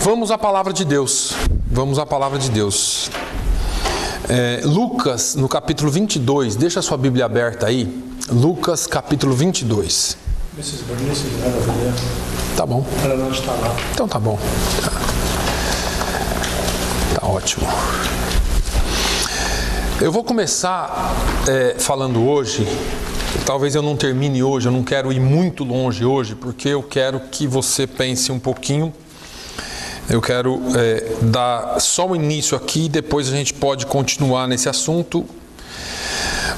Vamos à palavra de Deus. Vamos à palavra de Deus. Lucas, no capítulo 22. Deixa a sua Bíblia aberta aí. Lucas, capítulo 22. Tá bom. Ela não está lá. Então tá bom. Tá ótimo. Eu vou começar falando hoje. Talvez eu não termine hoje, eu não quero ir muito longe hoje, porque eu quero que você pense um pouquinho. Eu quero dar só um início aqui, depois a gente pode continuar nesse assunto.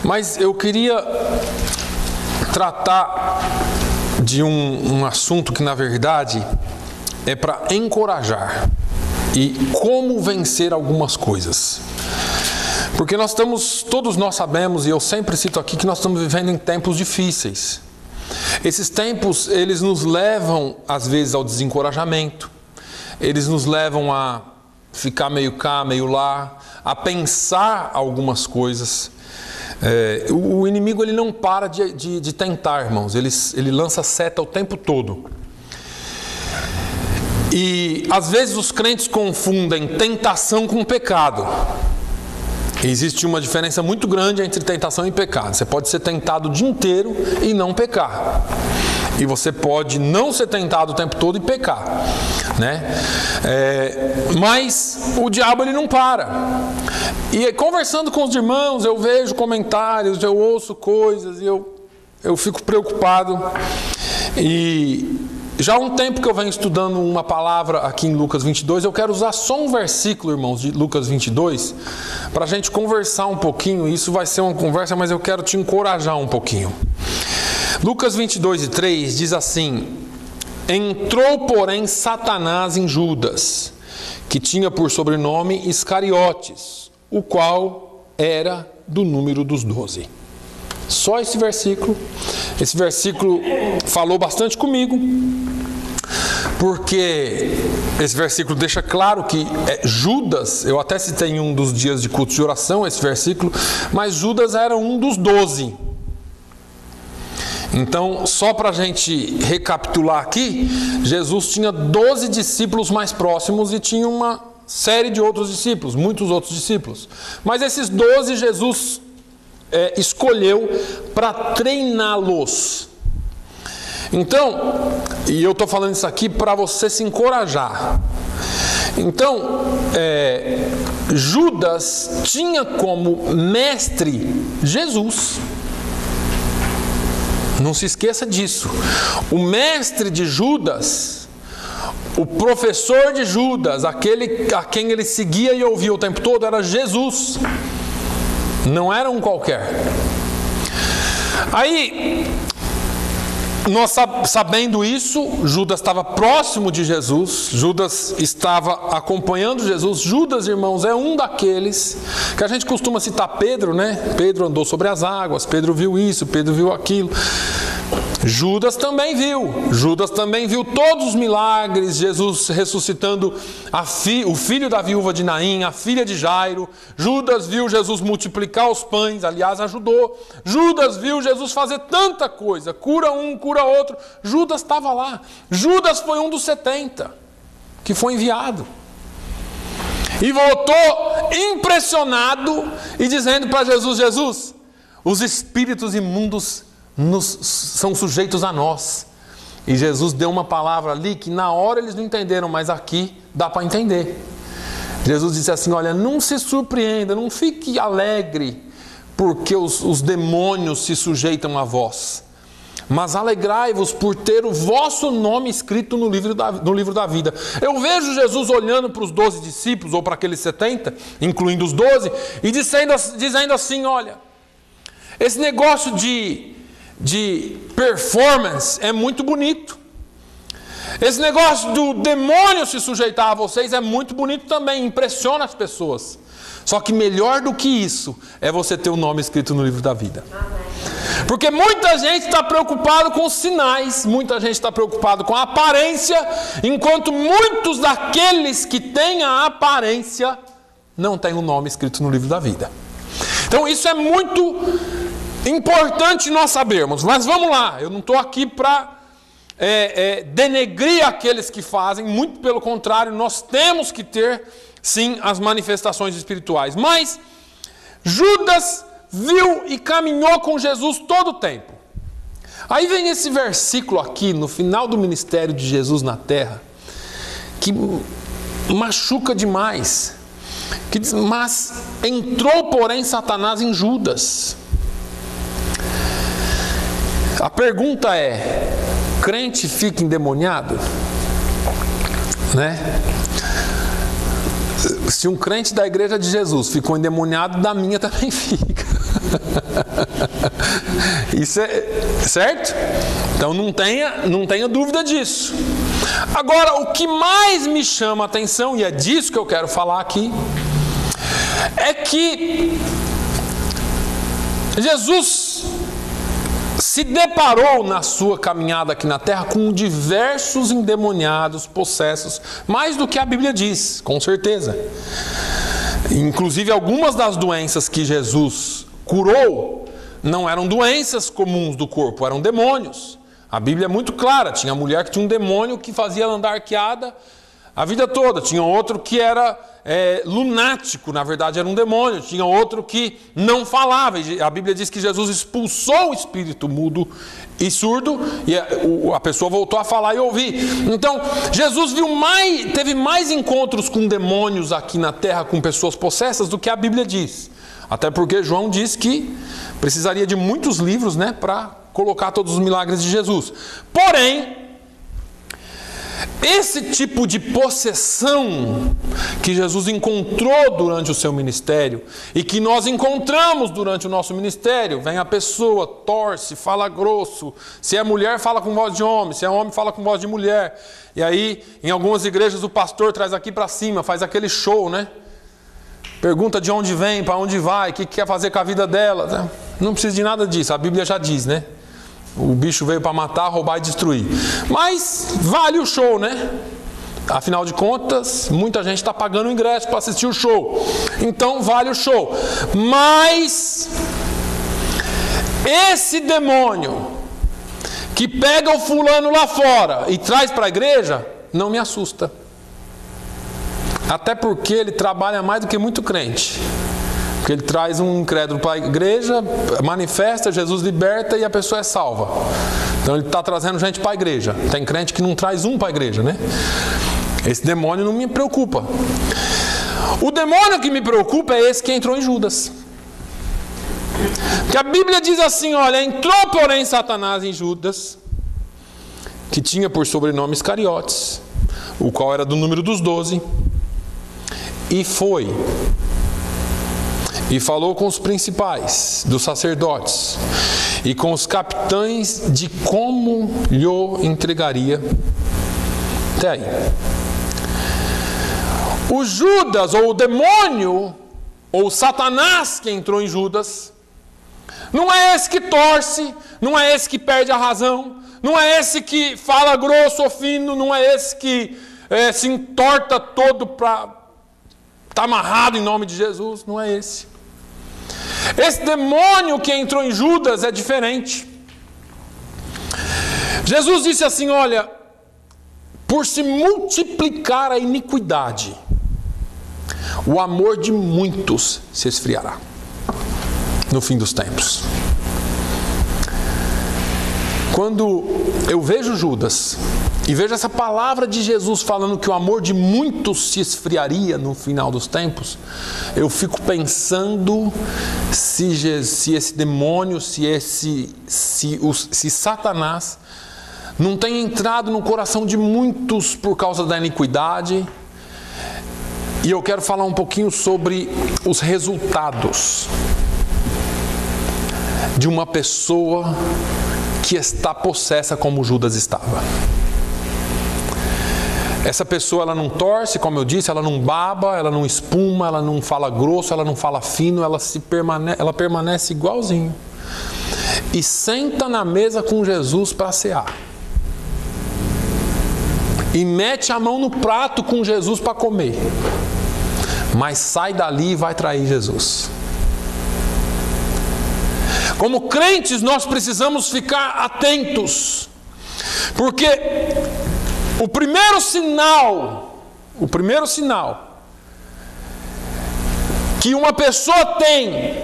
Mas eu queria tratar de um assunto que, na verdade, é para encorajar e como vencer algumas coisas. Porque todos nós sabemos, e eu sempre cito aqui, que nós estamos vivendo em tempos difíceis. Esses tempos, eles nos levam, às vezes, ao desencorajamento. Eles nos levam a ficar meio cá, meio lá, a pensar algumas coisas. O inimigo, ele não para de tentar, irmãos. Ele lança seta o tempo todo. E, às vezes, os crentes confundem tentação com pecado. Existe uma diferença muito grande entre tentação e pecado. Você pode ser tentado o dia inteiro e não pecar. E você pode não ser tentado o tempo todo e pecar, né? Mas o diabo, ele não para. E conversando com os irmãos, eu vejo comentários, eu ouço coisas, e eu fico preocupado. E já há um tempo que eu venho estudando uma palavra aqui em Lucas 22, eu quero usar só um versículo, irmãos, de Lucas 22, para a gente conversar um pouquinho. Isso vai ser uma conversa, mas eu quero te encorajar um pouquinho. Lucas 22:3 diz assim: Entrou, porém, Satanás em Judas, que tinha por sobrenome Iscariotes, o qual era do número dos 12. Só esse versículo falou bastante comigo, porque esse versículo deixa claro que Judas, eu até citei em um dos dias de culto de oração esse versículo, mas Judas era um dos 12. Então, só para a gente recapitular aqui, Jesus tinha 12 discípulos mais próximos e tinha uma série de outros discípulos, muitos outros discípulos. Mas esses 12 Jesus escolheu para treiná-los. Então, e eu estou falando isso aqui para você se encorajar. Então, Judas tinha como mestre Jesus. Não se esqueça disso. O mestre de Judas, o professor de Judas, aquele a quem ele seguia e ouvia o tempo todo, era Jesus. Não era um qualquer. Aí, nós sabendo isso, Judas estava próximo de Jesus, Judas estava acompanhando Jesus. Judas, irmãos, é um daqueles que a gente costuma citar Pedro, né? Pedro andou sobre as águas, Pedro viu isso, Pedro viu aquilo. Judas também viu todos os milagres, Jesus ressuscitando o filho da viúva de Naim, a filha de Jairo. Judas viu Jesus multiplicar os pães, aliás, ajudou. Judas viu Jesus fazer tanta coisa, cura um, cura outro. Judas estava lá. Judas foi um dos 70 que foi enviado. E voltou impressionado e dizendo para Jesus: Jesus, os espíritos imundos são sujeitos a nós. E Jesus deu uma palavra ali que na hora eles não entenderam, mas aqui dá para entender. Jesus disse assim: olha, não se surpreenda, não fique alegre porque os demônios se sujeitam a vós, mas alegrai-vos por ter o vosso nome escrito no livro da vida. Eu vejo Jesus olhando para os 12 discípulos, ou para aqueles 70, incluindo os 12, e dizendo assim: olha, esse negócio de performance é muito bonito. Esse negócio do demônio se sujeitar a vocês é muito bonito também, impressiona as pessoas. Só que melhor do que isso é você ter o nome escrito no livro da vida. Porque muita gente está preocupado com os sinais, muita gente está preocupado com a aparência, enquanto muitos daqueles que têm a aparência não têm o nome escrito no livro da vida. Então isso é muito importante nós sabermos. Mas vamos lá, eu não estou aqui para denegrir aqueles que fazem, muito pelo contrário, nós temos que ter, sim, as manifestações espirituais. Mas Judas viu e caminhou com Jesus todo o tempo. Aí vem esse versículo aqui, no final do ministério de Jesus na terra, que machuca demais, que diz: mas entrou, porém, Satanás em Judas. A pergunta é: crente fica endemoniado? Né? Se um crente da igreja de Jesus ficou endemoniado, da minha também fica. Isso é certo? Então não tenha dúvida disso. Agora, o que mais me chama a atenção, e é disso que eu quero falar aqui, é que Jesus se deparou na sua caminhada aqui na terra com diversos endemoniados, possessos, mais do que a Bíblia diz, com certeza. Inclusive, algumas das doenças que Jesus curou não eram doenças comuns do corpo, eram demônios. A Bíblia é muito clara: tinha mulher que tinha um demônio que fazia ela andar arqueada a vida toda, tinha outro que era lunático, na verdade era um demônio, tinha outro que não falava. A Bíblia diz que Jesus expulsou o espírito mudo e surdo, e a pessoa voltou a falar e ouvir. Então, Jesus teve mais encontros com demônios aqui na terra, com pessoas possessas, do que a Bíblia diz. Até porque João diz que precisaria de muitos livros, né, para colocar todos os milagres de Jesus. Porém, esse tipo de possessão que Jesus encontrou durante o seu ministério e que nós encontramos durante o nosso ministério, vem a pessoa, torce, fala grosso, se é mulher fala com voz de homem, se é homem fala com voz de mulher, e aí em algumas igrejas o pastor traz aqui para cima, faz aquele show, né? Pergunta de onde vem, para onde vai, o que quer fazer com a vida dela. Não precisa de nada disso, a Bíblia já diz, né? O bicho veio para matar, roubar e destruir. Mas vale o show, né? Afinal de contas, muita gente está pagando o ingresso para assistir o show. Então vale o show. Mas esse demônio que pega o fulano lá fora e traz para a igreja, não me assusta. Até porque ele trabalha mais do que muito crente. Porque ele traz um incrédulo para a igreja, manifesta, Jesus liberta e a pessoa é salva. Então ele está trazendo gente para a igreja. Tem crente que não traz um para a igreja, né? Esse demônio não me preocupa. O demônio que me preocupa é esse que entrou em Judas. Porque a Bíblia diz assim, olha: entrou, porém, Satanás em Judas, que tinha por sobrenome Iscariotes, o qual era do número dos 12, e foi e falou com os principais dos sacerdotes e com os capitães de como lhe entregaria. Até aí. O Judas, ou o demônio, ou Satanás que entrou em Judas, não é esse que torce, não é esse que perde a razão, não é esse que fala grosso ou fino, não é esse que se entorta todo para estar amarrado em nome de Jesus, não é esse. Esse demônio que entrou em Judas é diferente. Jesus disse assim, olha: por se multiplicar a iniquidade, o amor de muitos se esfriará no fim dos tempos. Quando eu vejo Judas e vejo essa palavra de Jesus falando que o amor de muitos se esfriaria no final dos tempos, eu fico pensando se esse demônio, se Satanás não tem entrado no coração de muitos por causa da iniquidade. E eu quero falar um pouquinho sobre os resultados de uma pessoa que está possessa como Judas estava. Essa pessoa, ela não torce, como eu disse, ela não baba, ela não espuma, ela não fala grosso, ela não fala fino, ela permanece igualzinho. E senta na mesa com Jesus para cear. E mete a mão no prato com Jesus para comer. Mas sai dali e vai trair Jesus. Como crentes, nós precisamos ficar atentos. Porque o primeiro sinal que uma pessoa tem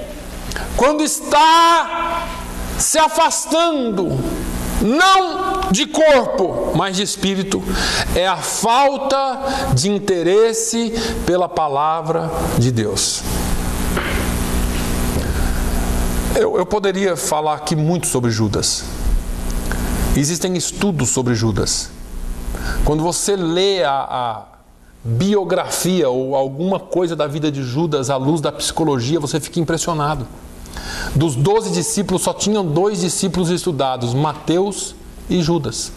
quando está se afastando, não de corpo, mas de espírito, é a falta de interesse pela palavra de Deus. Eu poderia falar aqui muito sobre Judas. Existem estudos sobre Judas. Quando você lê a biografia ou alguma coisa da vida de Judas à luz da psicologia, você fica impressionado. Dos 12 discípulos, só tinham 2 discípulos estudados, Mateus e Judas.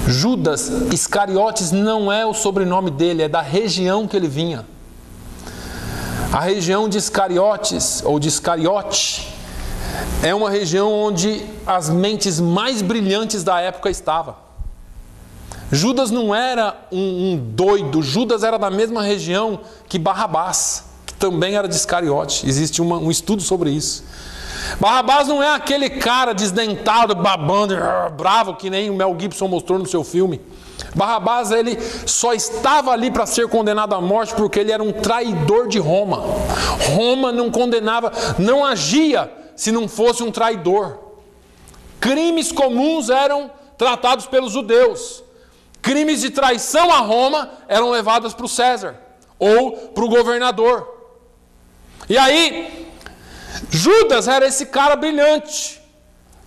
Judas Iscariotes não é o sobrenome dele, é da região que ele vinha. A região de Iscariotes, ou de Iscariote, é uma região onde as mentes mais brilhantes da época estavam. Judas não era um doido, Judas era da mesma região que Barrabás, que também era de Iscariote. Existe um estudo sobre isso. Barrabás não é aquele cara desdentado, babando, bravo, que nem o Mel Gibson mostrou no seu filme. Barrabás, ele só estava ali para ser condenado à morte porque ele era um traidor de Roma. Roma não condenava, não agia se não fosse um traidor. Crimes comuns eram tratados pelos judeus. Crimes de traição a Roma eram levados para o César ou para o governador. E aí, Judas era esse cara brilhante.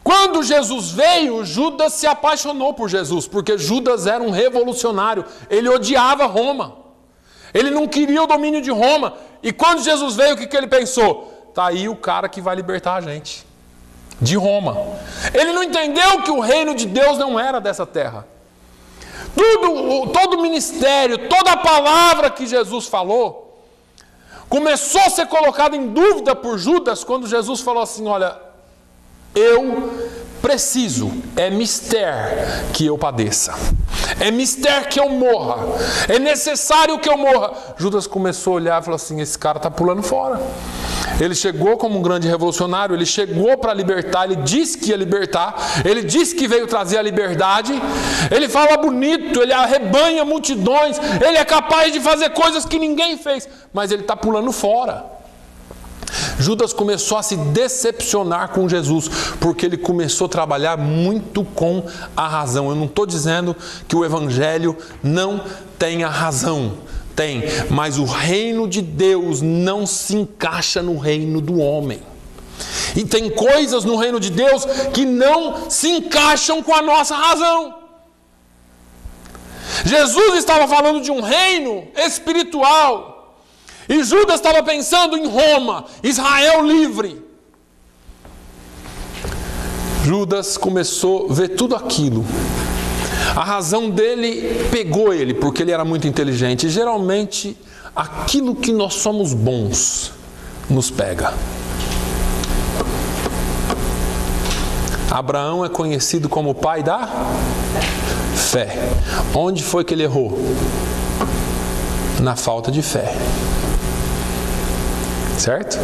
Quando Jesus veio, Judas se apaixonou por Jesus, porque Judas era um revolucionário. Ele odiava Roma. Ele não queria o domínio de Roma. E quando Jesus veio, o que ele pensou? Está aí o cara que vai libertar a gente de Roma. Ele não entendeu que o reino de Deus não era dessa terra. Todo o ministério, toda a palavra que Jesus falou, começou a ser colocada em dúvida por Judas quando Jesus falou assim: olha, eu preciso, é mister que eu padeça, é mister que eu morra, é necessário que eu morra. Judas começou a olhar e falou assim: esse cara está pulando fora. Ele chegou como um grande revolucionário, ele chegou para libertar, ele disse que ia libertar, ele disse que veio trazer a liberdade, ele fala bonito, ele arrebanha multidões, ele é capaz de fazer coisas que ninguém fez, mas ele está pulando fora. Judas começou a se decepcionar com Jesus, porque ele começou a trabalhar muito com a razão. Eu não estou dizendo que o Evangelho não tenha razão. Tem, mas o reino de Deus não se encaixa no reino do homem. E tem coisas no reino de Deus que não se encaixam com a nossa razão. Jesus estava falando de um reino espiritual. E Judas estava pensando em Roma, Israel livre. Judas começou a ver tudo aquilo. A razão dele pegou ele, porque ele era muito inteligente. E geralmente, aquilo que nós somos bons nos pega. Abraão é conhecido como o pai da fé. Onde foi que ele errou? Na falta de fé. Certo?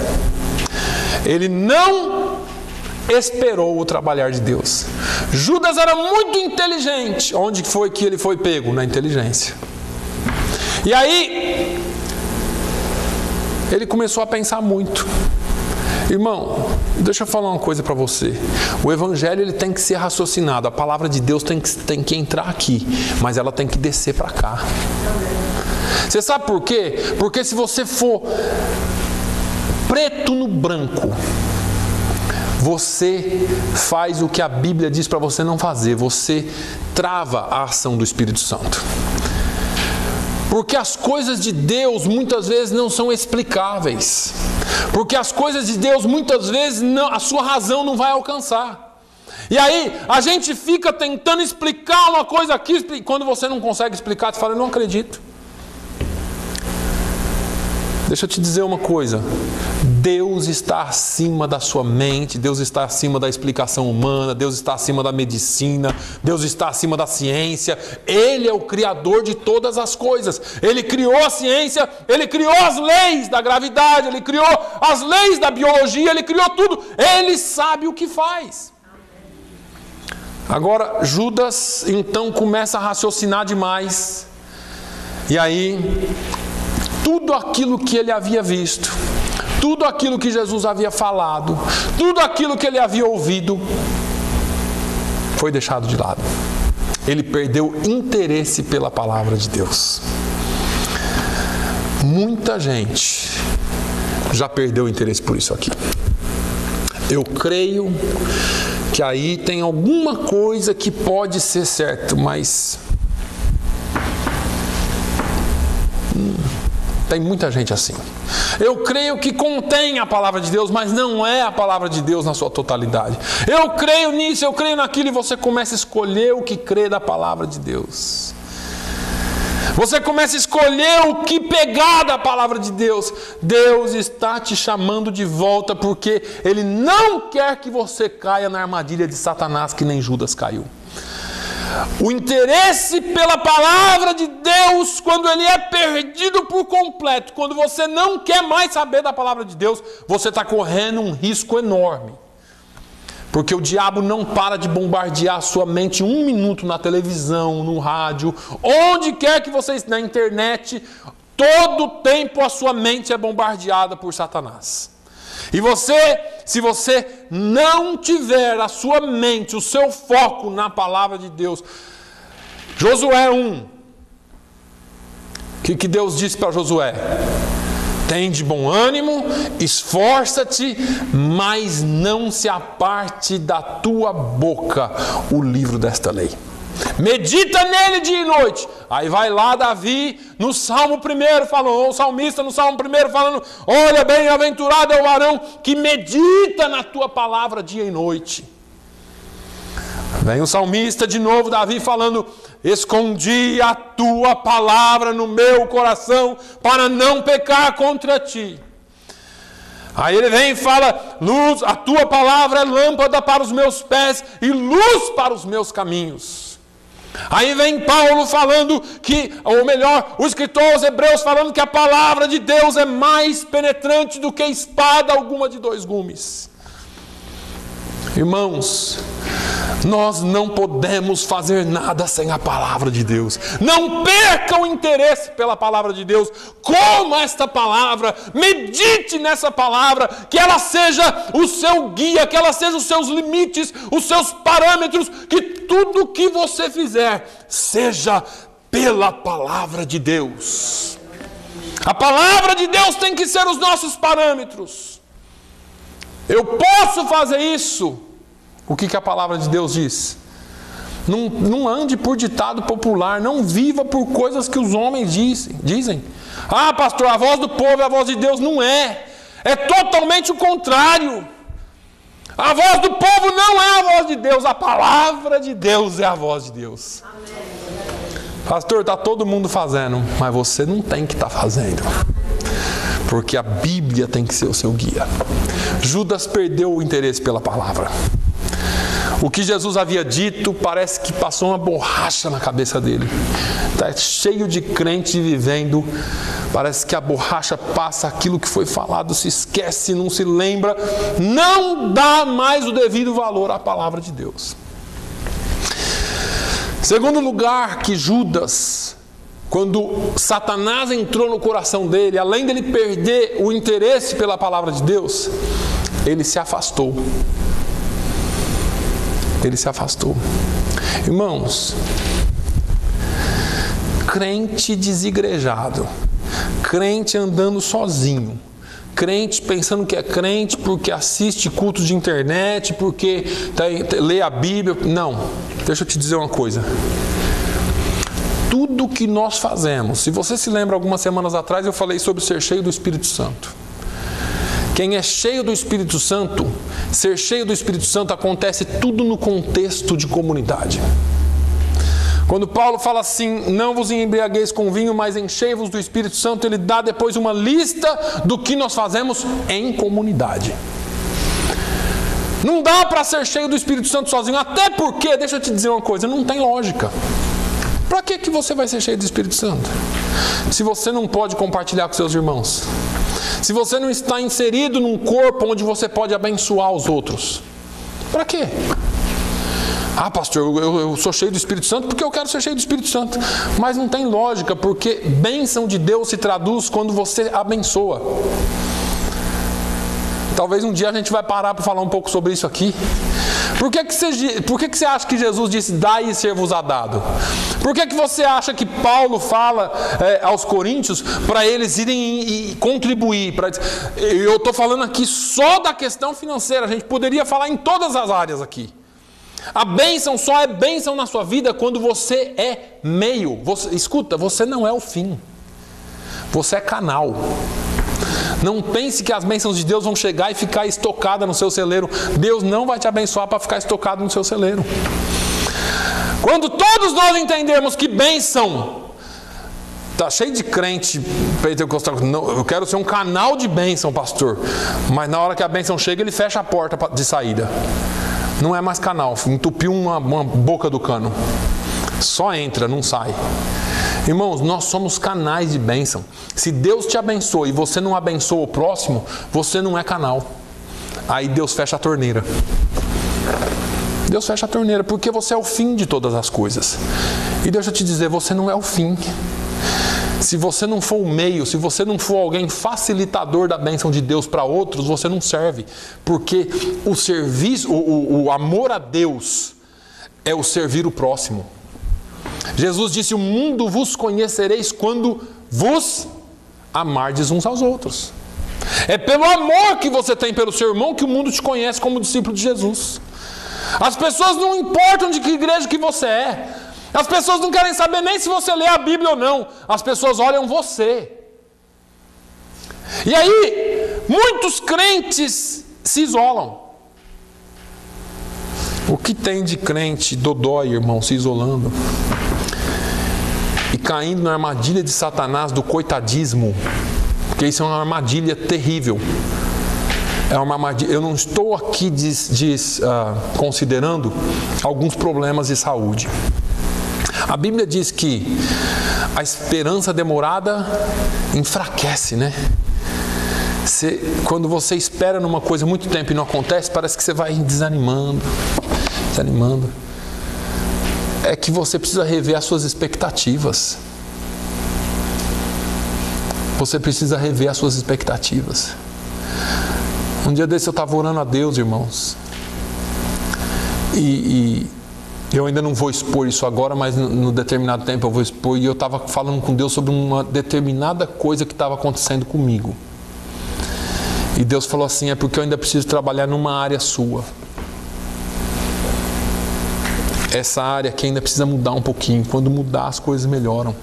Ele não esperou o trabalhar de Deus. Judas era muito inteligente. Onde foi que ele foi pego? Na inteligência. E aí, ele começou a pensar muito. Irmão, deixa eu falar uma coisa para você. O Evangelho ele tem que ser raciocinado. A palavra de Deus tem que entrar aqui, mas ela tem que descer para cá. Você sabe por quê? Porque se você for preto no branco, você faz o que a Bíblia diz para você não fazer. Você trava a ação do Espírito Santo. Porque as coisas de Deus muitas vezes não são explicáveis. Porque as coisas de Deus muitas vezes a sua razão não vai alcançar. E aí a gente fica tentando explicar uma coisa aqui, e quando você não consegue explicar, você fala: eu não acredito. Deixa eu te dizer uma coisa. Deus está acima da sua mente, Deus está acima da explicação humana, Deus está acima da medicina, Deus está acima da ciência. Ele é o criador de todas as coisas. Ele criou a ciência, Ele criou as leis da gravidade, Ele criou as leis da biologia, Ele criou tudo. Ele sabe o que faz. Agora, Judas então começa a raciocinar demais. E aí, tudo aquilo que ele havia visto, tudo aquilo que Jesus havia falado, tudo aquilo que ele havia ouvido, foi deixado de lado. Ele perdeu interesse pela palavra de Deus. Muita gente já perdeu interesse por isso aqui. Eu creio que aí tem alguma coisa que pode ser certo, mas tem muita gente assim. Eu creio que contém a palavra de Deus, mas não é a palavra de Deus na sua totalidade. Eu creio nisso, eu creio naquilo, e você começa a escolher o que crê da palavra de Deus. Você começa a escolher o que pegar da palavra de Deus. Deus está te chamando de volta, porque Ele não quer que você caia na armadilha de Satanás, que nem Judas caiu. O interesse pela palavra de Deus, quando ele é perdido por completo, quando você não quer mais saber da palavra de Deus, você está correndo um risco enorme. Porque o diabo não para de bombardear a sua mente um minuto na televisão, no rádio, onde quer que você esteja, na internet, todo o tempo a sua mente é bombardeada por Satanás. E se você não tiver a sua mente, o seu foco na palavra de Deus, Josué 1, o que Deus disse para Josué? Tem de bom ânimo, esforça-te, mas não se aparte da tua boca o livro desta lei. Medita nele dia e noite. Aí vai lá Davi no Salmo 1 falando, ou o salmista no Salmo 1 falando, olha, bem-aventurado é o varão que medita na tua palavra dia e noite. Vem o salmista de novo, Davi falando, escondi a tua palavra no meu coração para não pecar contra ti. Aí ele vem e fala, luz, a tua palavra é lâmpada para os meus pés e luz para os meus caminhos. Aí vem Paulo falando que, ou melhor, o escritor aos Hebreus falando que a palavra de Deus é mais penetrante do que espada alguma de 2 gumes. Irmãos, nós não podemos fazer nada sem a palavra de Deus. Não perca o interesse pela palavra de Deus. Coma esta palavra, medite nessa palavra, que ela seja o seu guia, que ela seja os seus limites, os seus parâmetros, que tudo que você fizer seja pela palavra de Deus. A palavra de Deus tem que ser os nossos parâmetros. Eu posso fazer isso. O que a palavra de Deus diz? Não ande por ditado popular, não viva por coisas que os homens dizem. Ah, pastor, a voz do povo é a voz de Deus. Não é. É totalmente o contrário. A voz do povo não é a voz de Deus, a palavra de Deus é a voz de Deus. Amém. Pastor, está todo mundo fazendo, mas você não tem que estar fazendo. Porque a Bíblia tem que ser o seu guia. Judas perdeu o interesse pela palavra. O que Jesus havia dito parece que passou uma borracha na cabeça dele. Está cheio de crente vivendo. Parece que a borracha passa, aquilo que foi falado se esquece, não se lembra. Não dá mais o devido valor à palavra de Deus. Segundo lugar, que Judas, quando Satanás entrou no coração dele, além dele perder o interesse pela palavra de Deus, ele se afastou. Ele se afastou. Irmãos, crente desigrejado, crente andando sozinho, crente pensando que é crente porque assiste cultos de internet, porque lê a Bíblia. Não, deixa eu te dizer uma coisa. Tudo que nós fazemos, se você se lembra, algumas semanas atrás eu falei sobre ser cheio do Espírito Santo. Quem é cheio do Espírito Santo, ser cheio do Espírito Santo acontece tudo no contexto de comunidade. Quando Paulo fala assim, não vos embriagueis com vinho, mas enchei-vos do Espírito Santo, ele dá depois uma lista do que nós fazemos em comunidade. Não dá para ser cheio do Espírito Santo sozinho, até porque, deixa eu te dizer uma coisa, não tem lógica. Para que você vai ser cheio do Espírito Santo? Se você não pode compartilhar com seus irmãos. Se você não está inserido num corpo onde você pode abençoar os outros. Para quê? Ah, pastor, eu sou cheio do Espírito Santo porque eu quero ser cheio do Espírito Santo. Mas não tem lógica, porque bênção de Deus se traduz quando você abençoa. Talvez um dia a gente vai parar para falar um pouco sobre isso aqui. Por que você acha que Jesus disse, dai e ser-vos-á dado? Por que você acha que Paulo fala aos coríntios para eles irem e contribuir? Eu estou falando aqui só da questão financeira, a gente poderia falar em todas as áreas aqui. A bênção só é bênção na sua vida quando você é meio. Escuta, você não é o fim, você é canal. Não pense que as bênçãos de Deus vão chegar e ficar estocada no seu celeiro. Deus não vai te abençoar para ficar estocado no seu celeiro. Quando todos nós entendermos que bênção, está cheio de crente pentecostal, eu quero ser um canal de bênção, pastor. Mas na hora que a bênção chega, ele fecha a porta de saída. Não é mais canal, entupiu uma boca do cano. Só entra, não sai. Irmãos, nós somos canais de bênção. Se Deus te abençoa e você não abençoa o próximo, você não é canal. Aí Deus fecha a torneira. Deus fecha a torneira, porque você é o fim de todas as coisas. E deixa eu te dizer, você não é o fim. Se você não for o meio, se você não for alguém facilitador da bênção de Deus para outros, você não serve. Porque o serviço, o amor a Deus é o servir o próximo. Jesus disse, o mundo vos conhecereis quando vos amardes uns aos outros. É pelo amor que você tem pelo seu irmão que o mundo te conhece como discípulo de Jesus. As pessoas não importam de que igreja que você é. As pessoas não querem saber nem se você lê a Bíblia ou não. As pessoas olham você. E aí, muitos crentes se isolam. O que tem de crente dodói, irmão, se isolando? E caindo na armadilha de Satanás do coitadismo. Porque isso é uma armadilha terrível. É uma armadilha. Eu não estou aqui considerando alguns problemas de saúde. A Bíblia diz que a esperança demorada enfraquece, né? Quando você espera numa coisa muito tempo e não acontece, parece que você vai desanimando. É que você precisa rever as suas expectativas. Você precisa rever as suas expectativas. Um dia desse eu estava orando a Deus, irmãos. E eu ainda não vou expor isso agora, mas no determinado tempo eu vou expor. E eu estava falando com Deus sobre uma determinada coisa que estava acontecendo comigo. E Deus falou assim, é porque eu ainda preciso trabalhar numa área sua. Essa área que ainda precisa mudar um pouquinho. Quando mudar, as coisas melhoram.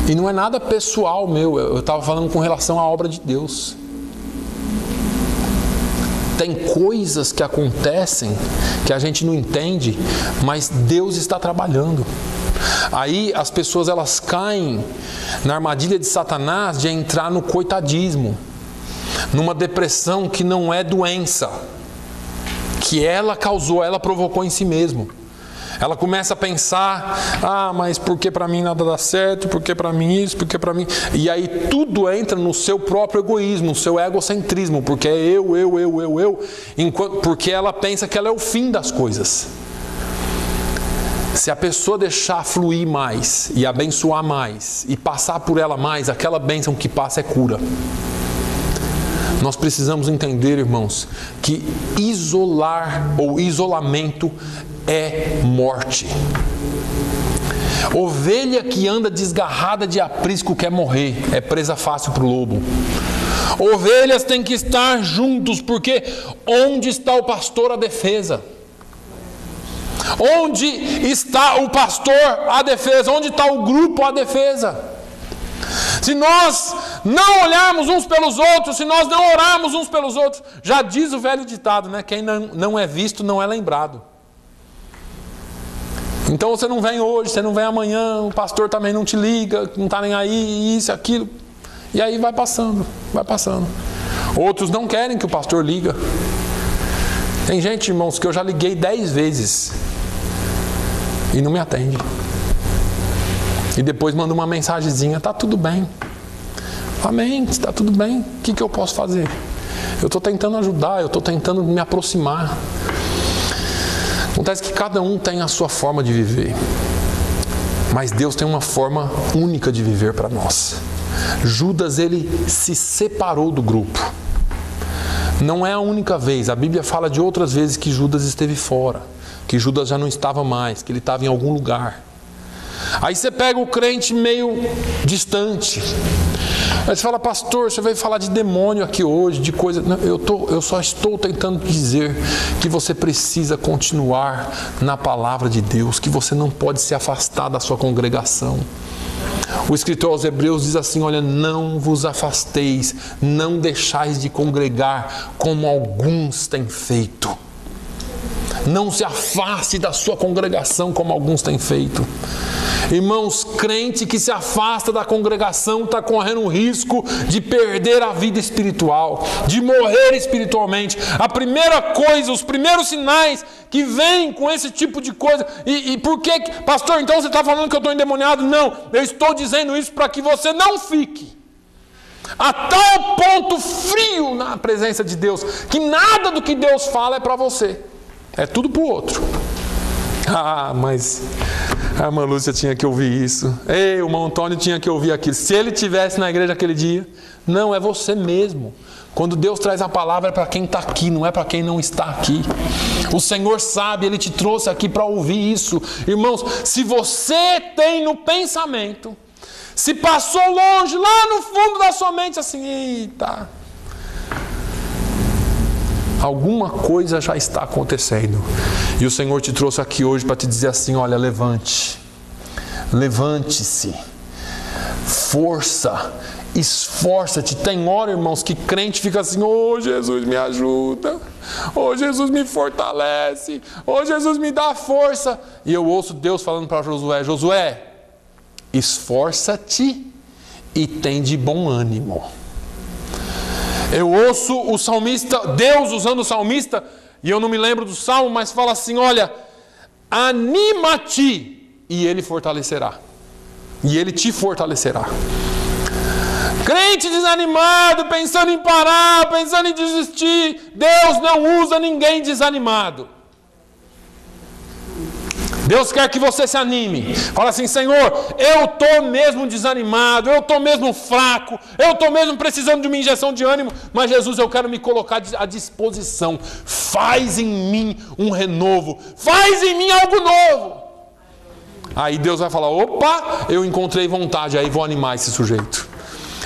E não é nada pessoal meu. Eu estava falando com relação à obra de Deus. Tem coisas que acontecem que a gente não entende, mas Deus está trabalhando. Aí as pessoas elas caem na armadilha de Satanás de entrar no coitadismo, numa depressão que não é doença, que ela causou, ela provocou em si mesmo. Ela começa a pensar, mas por que para mim nada dá certo? Por que para mim isso? Por que para mim... E aí tudo entra no seu próprio egoísmo, no seu egocentrismo, porque é eu, porque ela pensa que ela é o fim das coisas. Se a pessoa deixar fluir mais, e abençoar mais, e passar por ela mais, aquela bênção que passa é cura. Nós precisamos entender, irmãos, que isolar ou isolamento é morte. Ovelha que anda desgarrada de aprisco quer morrer, é presa fácil para o lobo. Ovelhas têm que estar juntos, porque onde está o pastor, a defesa? Onde está o pastor, a defesa? Onde está o grupo, a defesa? Se nós não olharmos uns pelos outros, se nós não orarmos uns pelos outros, já diz o velho ditado, né? Quem não é visto não é lembrado. Então você não vem hoje, você não vem amanhã, o pastor também não te liga, não está nem aí, isso, aquilo. E aí vai passando. Outros não querem que o pastor liga. Tem gente, irmãos, que eu já liguei 10 vezes e não me atende. E depois manda uma mensagenzinha, está tudo bem. Amém, está tudo bem. O que eu posso fazer? Eu estou tentando ajudar, eu estou tentando me aproximar. Acontece que cada um tem a sua forma de viver, mas Deus tem uma forma única de viver para nós. Judas, ele se separou do grupo. Não é a única vez, a Bíblia fala de outras vezes que Judas esteve fora, que Judas já não estava mais, que ele estava em algum lugar. Aí você pega o crente meio distante. Aí você fala, pastor, você veio falar de demônio aqui hoje, de coisa... Não, eu só estou tentando dizer que você precisa continuar na palavra de Deus, que você não pode se afastar da sua congregação. O escritor aos Hebreus diz assim, olha, não vos afasteis, não deixais de congregar, como alguns têm feito. Não se afaste da sua congregação, como alguns têm feito. Irmãos, crente que se afasta da congregação está correndo um risco de perder a vida espiritual, de morrer espiritualmente. A primeira coisa, os primeiros sinais que vêm com esse tipo de coisa. E por que, pastor, então você está falando que eu estou endemoniado? Não, eu estou dizendo isso para que você não fique a tal ponto frio na presença de Deus, que nada do que Deus fala é para você, é tudo para o outro. Ah, mas a irmã Lúcia tinha que ouvir isso. Ei, o irmão Antônio tinha que ouvir aquilo. Se ele estivesse na igreja aquele dia, não, é você mesmo. Quando Deus traz a palavra é para quem está aqui, não é para quem não está aqui. O Senhor sabe, Ele te trouxe aqui para ouvir isso. Irmãos, se você tem no pensamento, se passou longe, lá no fundo da sua mente, assim, eita, alguma coisa já está acontecendo. E o Senhor te trouxe aqui hoje para te dizer assim, olha, levante-se, força, esforça-te. Tem hora, irmãos, que crente fica assim, oh Jesus me ajuda, oh Jesus me fortalece, oh Jesus me dá força. E eu ouço Deus falando para Josué, esforça-te e tem de bom ânimo. Eu ouço o salmista, Deus usando o salmista, e eu não me lembro do salmo, mas fala assim, olha, anima-te e Ele fortalecerá. E Ele te fortalecerá. Crente desanimado, pensando em parar, pensando em desistir, Deus não usa ninguém desanimado. Deus quer que você se anime. Fala assim, Senhor, eu estou mesmo desanimado, eu estou mesmo fraco, eu estou mesmo precisando de uma injeção de ânimo, mas Jesus, eu quero me colocar à disposição. Faz em mim um renovo, faz em mim algo novo. Aí Deus vai falar, opa, eu encontrei vontade, aí vou animar esse sujeito.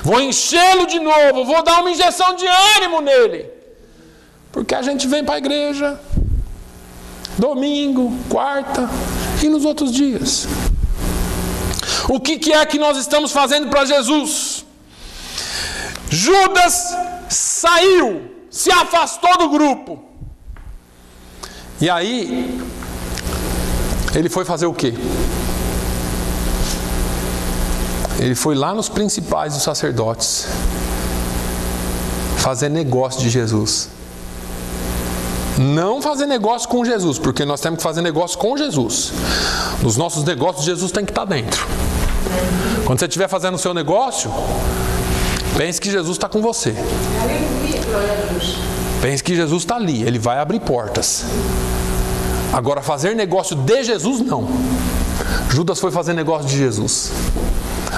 Vou enchê-lo de novo, vou dar uma injeção de ânimo nele. Porque a gente vem para a igreja domingo, quarta e nos outros dias. O que é que nós estamos fazendo para Jesus? Judas saiu, se afastou do grupo. E aí, ele foi fazer o quê? Ele foi lá nos principais dos sacerdotes fazer negócio de Jesus. Não fazer negócio com Jesus, porque nós temos que fazer negócio com Jesus. Nos nossos negócios, Jesus tem que estar dentro. Quando você estiver fazendo o seu negócio, pense que Jesus está com você. Pense que Jesus está ali, Ele vai abrir portas. Agora, fazer negócio de Jesus, não. Judas foi fazer negócio de Jesus.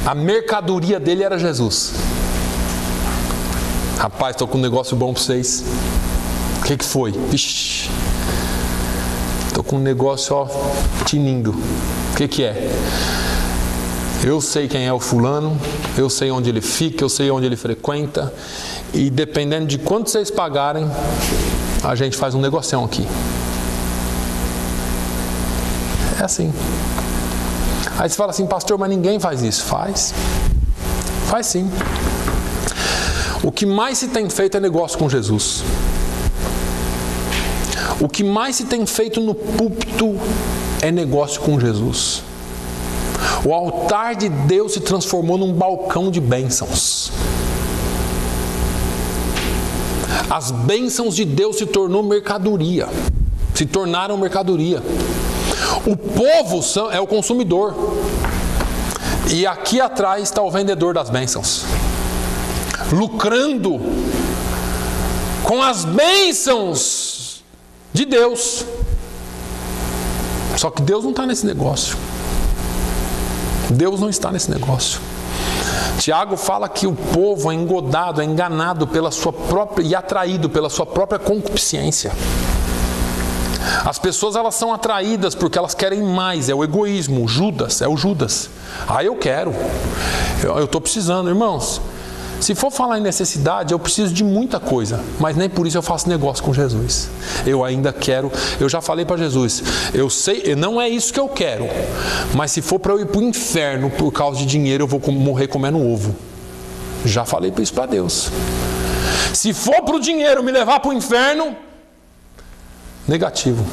A mercadoria dele era Jesus. Rapaz, estou com um negócio bom para vocês. O que foi? Vixe, estou com um negócio, ó, tinindo. O que é? Eu sei quem é o fulano, eu sei onde ele fica, eu sei onde ele frequenta, e dependendo de quanto vocês pagarem, a gente faz um negocião aqui. É assim. Aí você fala assim, pastor, mas ninguém faz isso. Faz sim. O que mais se tem feito é negócio com Jesus. O que mais se tem feito no púlpito é negócio com Jesus. O altar de Deus se transformou num balcão de bênçãos. As bênçãos de Deus se tornaram mercadoria. O povo é o consumidor. E aqui atrás está o vendedor das bênçãos, lucrando com as bênçãos de Deus. Só que Deus não está nesse negócio. Deus não está nesse negócio. Tiago fala que o povo é engodado, é enganado pela sua própria e atraído pela sua própria concupiscência. As pessoas, elas são atraídas porque elas querem mais, é o egoísmo, é o Judas. Eu quero, eu estou precisando. Irmãos, se for falar em necessidade, eu preciso de muita coisa, mas nem por isso eu faço negócio com Jesus. Eu ainda quero, eu já falei para Jesus, eu sei, não é isso que eu quero, mas se for para eu ir para o inferno por causa de dinheiro, eu vou morrer comendo ovo. Já falei isso para Deus. Se for para o dinheiro me levar para o inferno, negativo.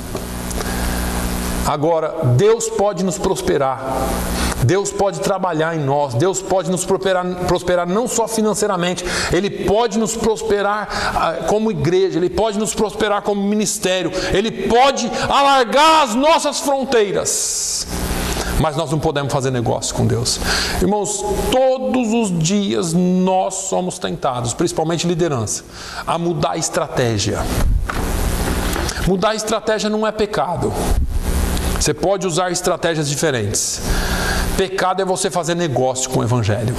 Agora, Deus pode nos prosperar. Deus pode trabalhar em nós, Deus pode nos prosperar não só financeiramente, Ele pode nos prosperar como igreja, Ele pode nos prosperar como ministério, Ele pode alargar as nossas fronteiras, mas nós não podemos fazer negócio com Deus. Irmãos, todos os dias nós somos tentados, principalmente liderança, a mudar a estratégia. Mudar a estratégia não é pecado. Você pode usar estratégias diferentes. Pecado é você fazer negócio com o Evangelho.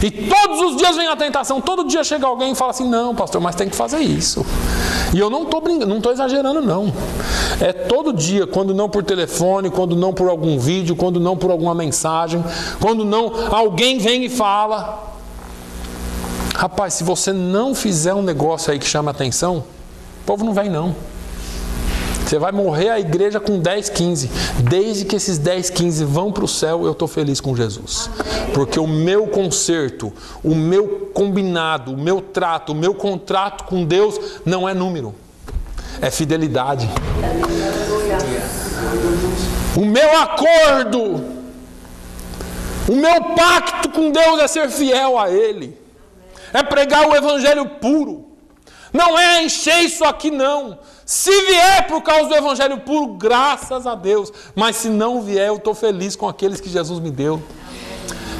E todos os dias vem a tentação. Todo dia chega alguém e fala assim: não, pastor, mas tem que fazer isso. E eu não estou brincando, não estou exagerando, não. É todo dia, quando não por telefone, quando não por algum vídeo, quando não por alguma mensagem, quando não, alguém vem e fala: rapaz, se você não fizer um negócio aí que chama atenção, o povo não vem não. Você vai morrer a igreja com 10, 15. Desde que esses 10, 15 vão para o céu, eu estou feliz com Jesus. Porque o meu concerto, o meu combinado, o meu trato, o meu contrato com Deus não é número. É fidelidade. O meu acordo, o meu pacto com Deus é ser fiel a Ele. É pregar o Evangelho puro. Não é encher isso aqui não. Se vier por causa do Evangelho puro, graças a Deus. Mas se não vier, eu estou feliz com aqueles que Jesus me deu.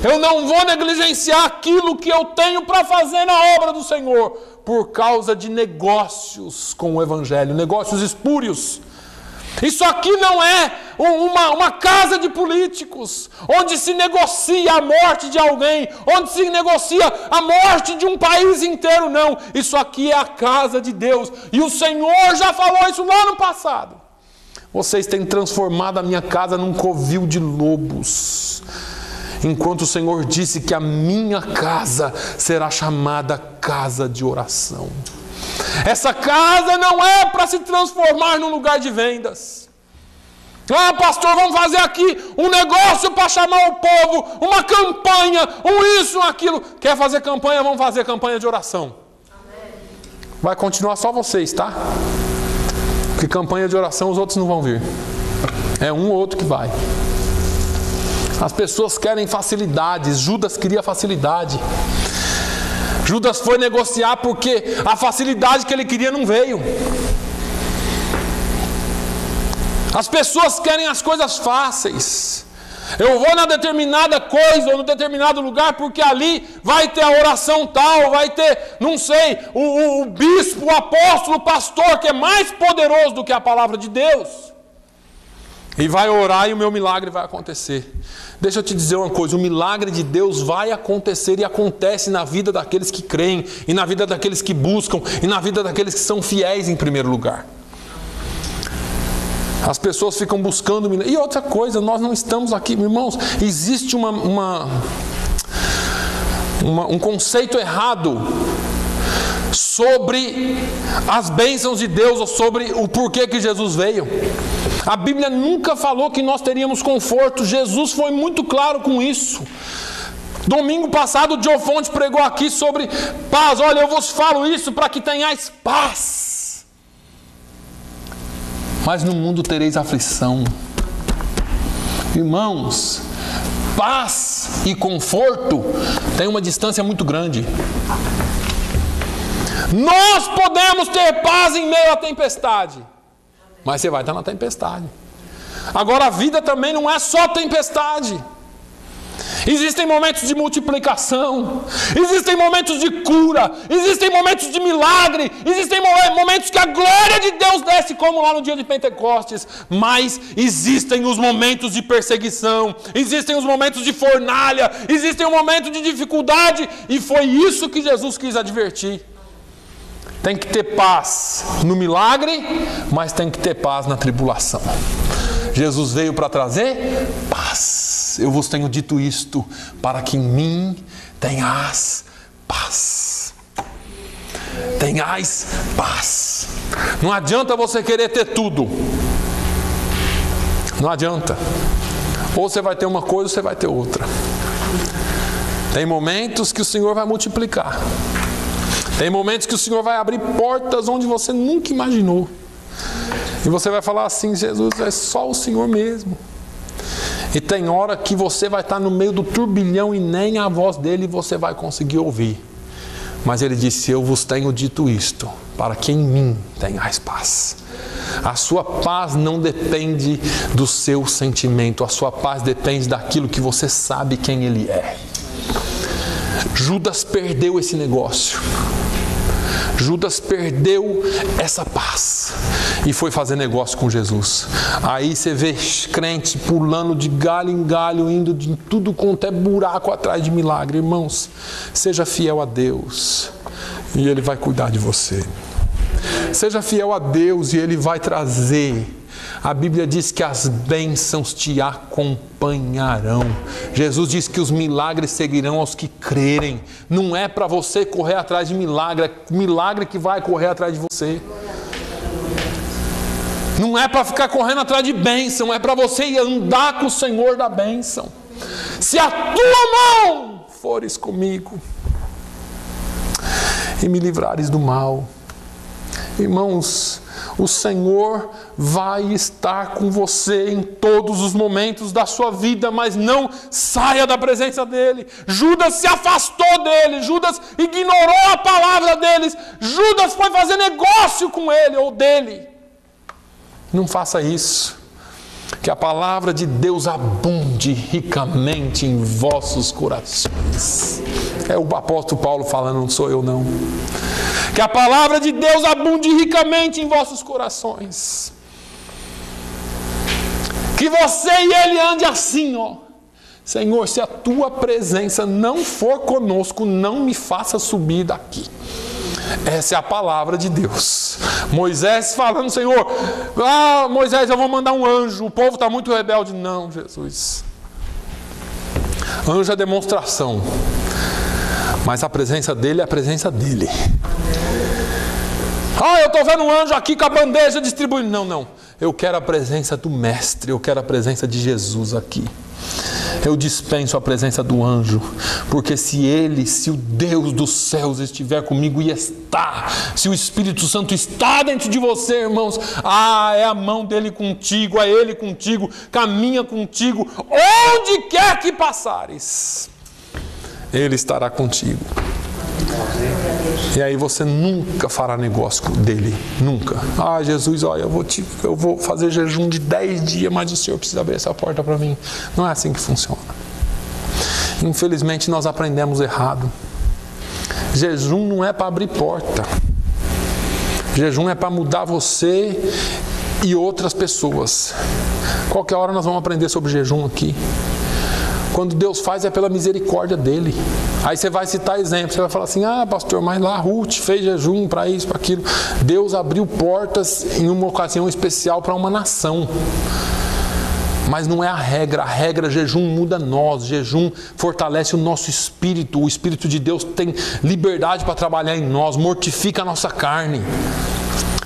Eu não vou negligenciar aquilo que eu tenho para fazer na obra do Senhor, por causa de negócios com o Evangelho, negócios espúrios. Isso aqui não é uma casa de políticos, onde se negocia a morte de alguém, onde se negocia a morte de um país inteiro, não. Isso aqui é a casa de Deus, e o Senhor já falou isso lá no passado. Vocês têm transformado a minha casa num covil de lobos, enquanto o Senhor disse que a minha casa será chamada casa de oração. Essa casa não é para se transformar num lugar de vendas. Pastor, vamos fazer aqui um negócio para chamar o povo, uma campanha, isso, aquilo. Quer fazer campanha? Vamos fazer campanha de oração. Vai continuar só vocês, tá? Porque campanha de oração os outros não vão vir. É um ou outro que vai. As pessoas querem facilidades. Judas queria facilidade. Judas foi negociar porque a facilidade que ele queria não veio. As pessoas querem as coisas fáceis. Eu vou na determinada coisa ou no determinado lugar porque ali vai ter a oração tal, vai ter, não sei, o bispo, o apóstolo, o pastor, que é mais poderoso do que a palavra de Deus. E vai orar e o meu milagre vai acontecer. Deixa eu te dizer uma coisa, o milagre de Deus vai acontecer e acontece na vida daqueles que creem, e na vida daqueles que buscam, e na vida daqueles que são fiéis em primeiro lugar. As pessoas ficam buscando... E outra coisa, nós não estamos aqui, irmãos, existe um conceito errado sobre as bênçãos de Deus, ou sobre o porquê que Jesus veio. A Bíblia nunca falou que nós teríamos conforto. Jesus foi muito claro com isso. Domingo passado o Joe Fonte pregou aqui sobre paz. Olha, eu vos falo isso para que tenhais paz. Mas no mundo tereis aflição. Irmãos, paz e conforto tem uma distância muito grande. Nós podemos ter paz em meio à tempestade, mas você vai estar na tempestade. Agora a vida também não é só tempestade. Existem momentos de multiplicação, existem momentos de cura, existem momentos de milagre, existem momentos que a glória de Deus desce, como lá no dia de Pentecostes, mas existem os momentos de perseguição, existem os momentos de fornalha, existem um momento de dificuldade, e foi isso que Jesus quis advertir. Tem que ter paz no milagre, mas tem que ter paz na tribulação. Jesus veio para trazer paz. Eu vos tenho dito isto, para que em mim tenhas paz. Tenhais paz. Não adianta você querer ter tudo. Não adianta. Ou você vai ter uma coisa, ou você vai ter outra. Tem momentos que o Senhor vai multiplicar. Tem momentos que o Senhor vai abrir portas onde você nunca imaginou. E você vai falar assim: Jesus, é só o Senhor mesmo. E tem hora que você vai estar no meio do turbilhão e nem a voz dele você vai conseguir ouvir. Mas ele disse: eu vos tenho dito isto, para que em mim tenhais paz. A sua paz não depende do seu sentimento. A sua paz depende daquilo que você sabe quem ele é. Judas perdeu esse negócio. Judas perdeu essa paz e foi fazer negócio com Jesus. Aí você vê crente pulando de galho em galho, indo de tudo quanto é buraco atrás de milagre. Irmãos, seja fiel a Deus e Ele vai cuidar de você. Seja fiel a Deus e Ele vai trazer. A Bíblia diz que as bênçãos te acompanharão. Jesus diz que os milagres seguirão aos que crerem. Não é para você correr atrás de milagre, é milagre que vai correr atrás de você. Não é para ficar correndo atrás de bênção, é para você andar com o Senhor da bênção. Se a tua mão fores comigo e me livrares do mal. Irmãos, o Senhor vai estar com você em todos os momentos da sua vida, mas não saia da presença dEle. Judas se afastou dEle, Judas ignorou a palavra deles, Judas foi fazer negócio com ele ou dele. Não faça isso. Que a palavra de Deus abunde ricamente em vossos corações. É o apóstolo Paulo falando, não sou eu não. Que a palavra de Deus abunde ricamente em vossos corações. Que você e ele ande assim, ó. Senhor, se a tua presença não for conosco, não me faça subir daqui. Essa é a palavra de Deus. Moisés falando: Senhor, Moisés, eu vou mandar um anjo, o povo está muito rebelde. Não, Jesus. Anjo é demonstração, mas a presença dele é a presença dele. Eu estou vendo um anjo aqui com a bandeja distribuindo. Não. Eu quero a presença do Mestre, eu quero a presença de Jesus aqui. Eu dispenso a presença do anjo, porque se o Deus dos céus estiver comigo, e está, se o Espírito Santo está dentro de você, irmãos, é a mão dele contigo, é ele contigo, caminha contigo, onde quer que passares, ele estará contigo. E aí você nunca fará negócio dele, nunca. Jesus, olha, eu vou fazer jejum de 10 dias, mas o Senhor precisa abrir essa porta para mim. Não é assim que funciona. Infelizmente nós aprendemos errado. Jejum não é para abrir porta. Jejum é para mudar você e outras pessoas. Qualquer hora nós vamos aprender sobre jejum aqui. Quando Deus faz é pela misericórdia dele. Aí você vai citar exemplos, você vai falar assim: pastor, mas lá Ruth fez jejum para isso, para aquilo. Deus abriu portas em uma ocasião especial para uma nação. Mas não é a regra, jejum muda nós, jejum fortalece o nosso espírito. O Espírito de Deus tem liberdade para trabalhar em nós, mortifica a nossa carne.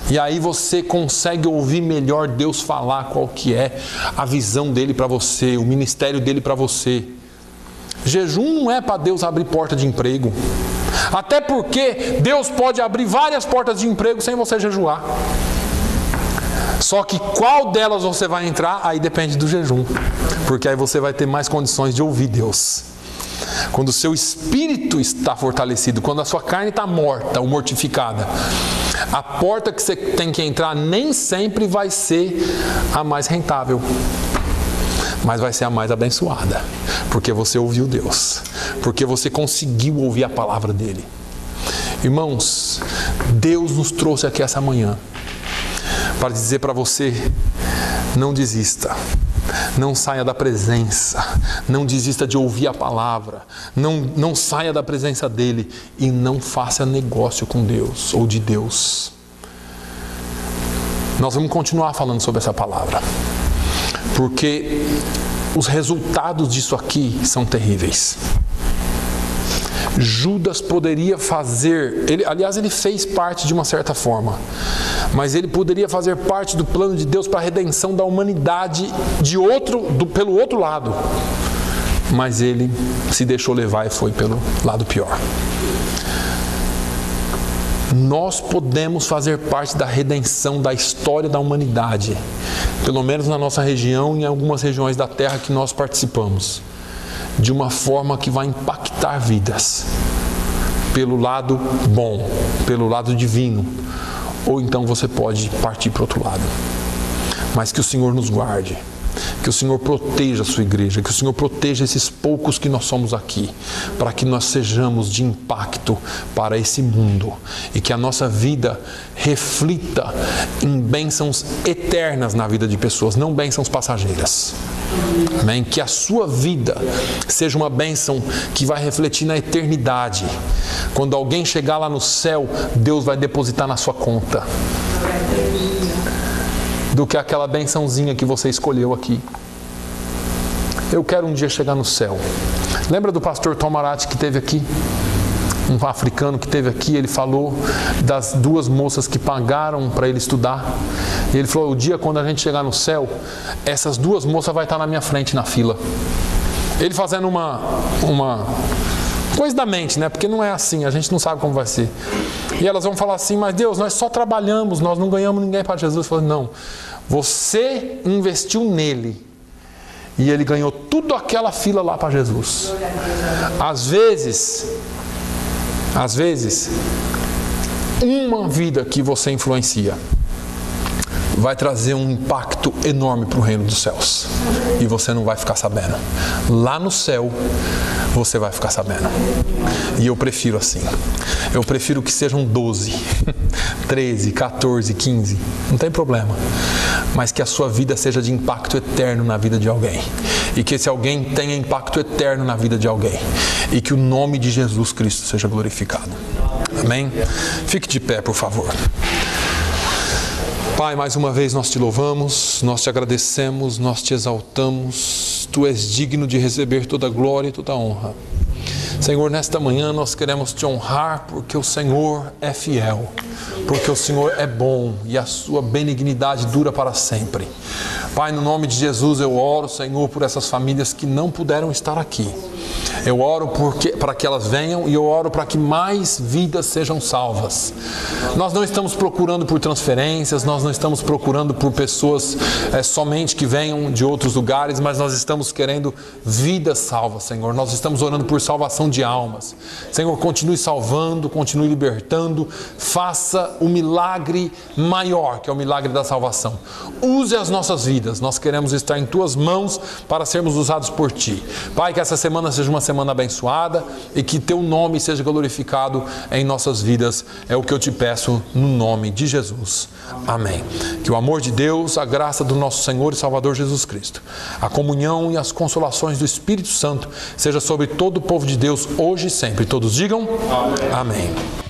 E aí você consegue ouvir melhor Deus falar qual que é a visão dele para você, o ministério dele para você. Jejum não é para Deus abrir porta de emprego. Até porque Deus pode abrir várias portas de emprego sem você jejuar. Só que qual delas você vai entrar, aí depende do jejum. Porque aí você vai ter mais condições de ouvir Deus. Quando o seu espírito está fortalecido, quando a sua carne está morta ou mortificada, a porta que você tem que entrar nem sempre vai ser a mais rentável. mas vai ser a mais abençoada, porque você ouviu Deus, porque você conseguiu ouvir a palavra dele. Irmãos, Deus nos trouxe aqui essa manhã para dizer para você: não desista, não saia da presença, não desista de ouvir a palavra, não saia da presença dele e não faça negócio com Deus ou de Deus. Nós vamos continuar falando sobre essa palavra, porque os resultados disso aqui são terríveis. Judas poderia fazer, ele fez parte de uma certa forma, mas ele poderia fazer parte do plano de Deus para a redenção da humanidade pelo outro lado, mas ele se deixou levar e foi pelo lado pior. Nós podemos fazer parte da redenção da história da humanidade, pelo menos na nossa região e em algumas regiões da terra que nós participamos, de uma forma que vai impactar vidas, pelo lado bom, pelo lado divino, ou então você pode partir para o outro lado. Mas que o Senhor nos guarde, que o Senhor proteja a sua igreja, que o Senhor proteja esses poucos que nós somos aqui, para que nós sejamos de impacto para esse mundo e que a nossa vida reflita em bênçãos eternas na vida de pessoas, não bênçãos passageiras. Amém? Que a sua vida seja uma bênção que vai refletir na eternidade. Quando alguém chegar lá no céu, Deus vai depositar na sua conta, do que aquela bençãozinha que você escolheu aqui. Eu quero um dia chegar no céu. Lembra do pastor Tomarati que teve aqui? Um africano que teve aqui, ele falou das duas moças que pagaram para ele estudar. E ele falou: o dia quando a gente chegar no céu, essas duas moças vão estar na minha frente na fila. Ele fazendo uma coisa da mente, né? Porque não é assim, a gente não sabe como vai ser. E elas vão falar assim: mas Deus, nós só trabalhamos, nós não ganhamos ninguém para Jesus. Eu falei: não, você investiu nele e ele ganhou tudo aquela fila lá para Jesus. Às vezes, uma vida que você influencia vai trazer um impacto enorme para o reino dos céus. E você não vai ficar sabendo. Lá no céu, você vai ficar sabendo. E eu prefiro assim. Eu prefiro que sejam 12, 13, 14, 15. Não tem problema. Mas que a sua vida seja de impacto eterno na vida de alguém. E que esse alguém tenha impacto eterno na vida de alguém. E que o nome de Jesus Cristo seja glorificado. Amém? Fique de pé, por favor. Pai, mais uma vez nós te louvamos, nós te agradecemos, nós te exaltamos. Tu és digno de receber toda a glória e toda a honra. Senhor, nesta manhã nós queremos te honrar porque o Senhor é fiel, porque o Senhor é bom e a sua benignidade dura para sempre. Pai, no nome de Jesus eu oro, Senhor, por essas famílias que não puderam estar aqui. Eu oro para que elas venham e eu oro para que mais vidas sejam salvas. Nós não estamos procurando por transferências, nós não estamos procurando por pessoas somente que venham de outros lugares, mas nós estamos querendo vidas salvas, Senhor. Nós estamos orando por salvação de almas. Senhor, continue salvando, continue libertando, faça o milagre maior, que é o milagre da salvação. Use as nossas vidas, nós queremos estar em Tuas mãos para sermos usados por Ti. Pai, que essa semana seja uma semana abençoada e que Teu nome seja glorificado em nossas vidas. É o que eu te peço no nome de Jesus. Amém. Que o amor de Deus, a graça do nosso Senhor e Salvador Jesus Cristo, a comunhão e as consolações do Espírito Santo seja sobre todo o povo de Deus hoje e sempre. Todos digam amém. Amém.